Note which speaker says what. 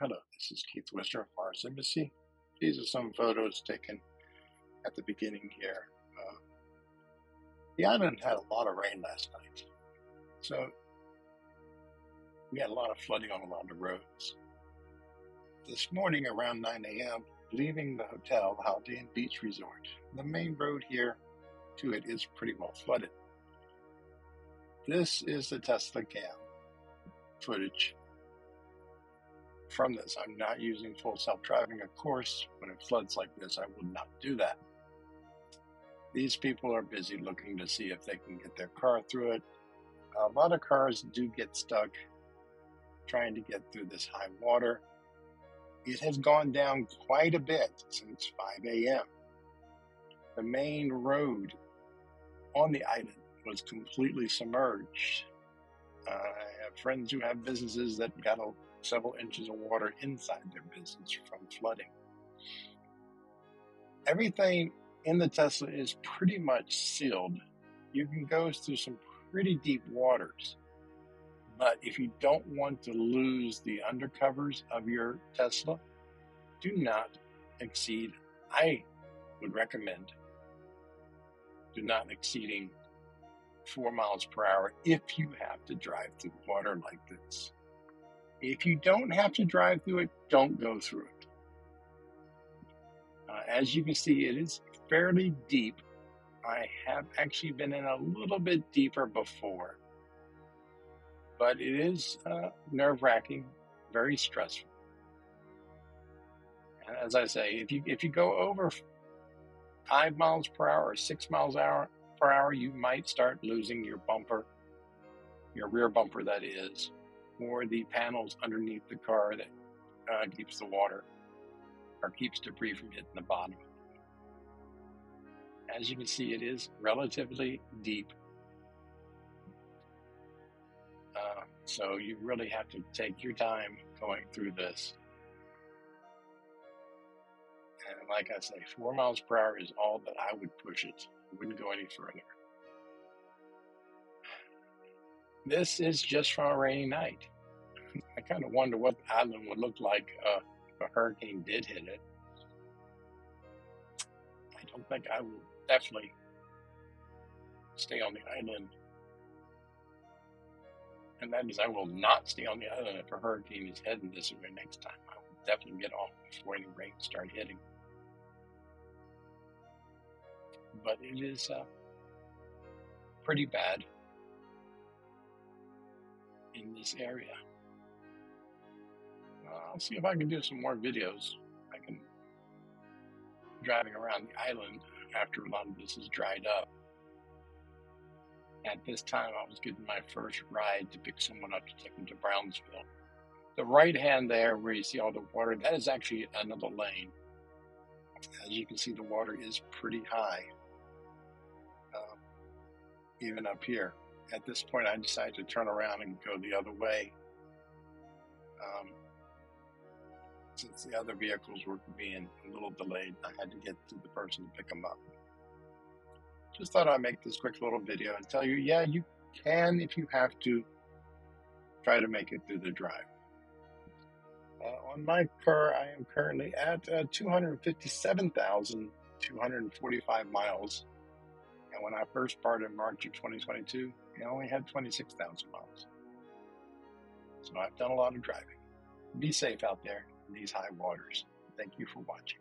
Speaker 1: Hello, this is Keith Wister of Mars Embassy. These are some photos taken at the beginning here. The island had a lot of rain last night, so we had a lot of flooding on a lot of roads. This morning around 9 a.m., leaving the hotel, Haldane Beach Resort, the main road here to it is pretty well flooded. This is the Tesla Cam footage from this. I'm not using full self-driving, of course. When it floods like this, I will not do that. These people are busy looking to see if they can get their car through it. A lot of cars do get stuck trying to get through this high water. It has gone down quite a bit since 5 a.m. The main road on the island was completely submerged. I have friends who have businesses that got several inches of water inside their business from flooding. Everything in the Tesla is pretty much sealed. You can go through some pretty deep waters, but if you don't want to lose the undercovers of your Tesla, do not exceed, I would recommend, do not exceeding 4 miles per hour if you have to drive through water like this. If you don't have to drive through it, don't go through it. As you can see, it is fairly deep. I have actually been in a little bit deeper before, but it is nerve-wracking, very stressful. And as I say, if you go over 5 miles per hour or 6 miles per hour, you might start losing your bumper, your rear bumper that is, or the panels underneath the car that keeps the water or keeps debris from hitting the bottom. As you can see, it is relatively deep. So you really have to take your time going through this. And like I say, 4 miles per hour is all that I would push it. I wouldn't go any further. This is just from a rainy night. I kind of wonder what the island would look like if a hurricane did hit it. I don't think I will definitely stay on the island. And that is, I will not stay on the island if a hurricane is heading this way next time. I will definitely get off before any rain start hitting. But it is pretty bad in this area. I'll see if I can do some more videos. I can driving around the island after a lot of this is dried up. At this time, I was getting my first ride to pick someone up to take them to Brownsville. The right hand there, where you see all the water, that is actually another lane. As you can see, the water is pretty high, even up here. At this point, I decided to turn around and go the other way, since the other vehicles were being a little delayed. I had to get to the person to pick them up. Just thought I'd make this quick little video and tell you, yeah, you can, if you have to, try to make it through the drive. On my car, I am currently at 257,245 miles. And when I first started in March of 2022, I only had 26,000 miles. So I've done a lot of driving. Be safe out there in these high waters. Thank you for watching.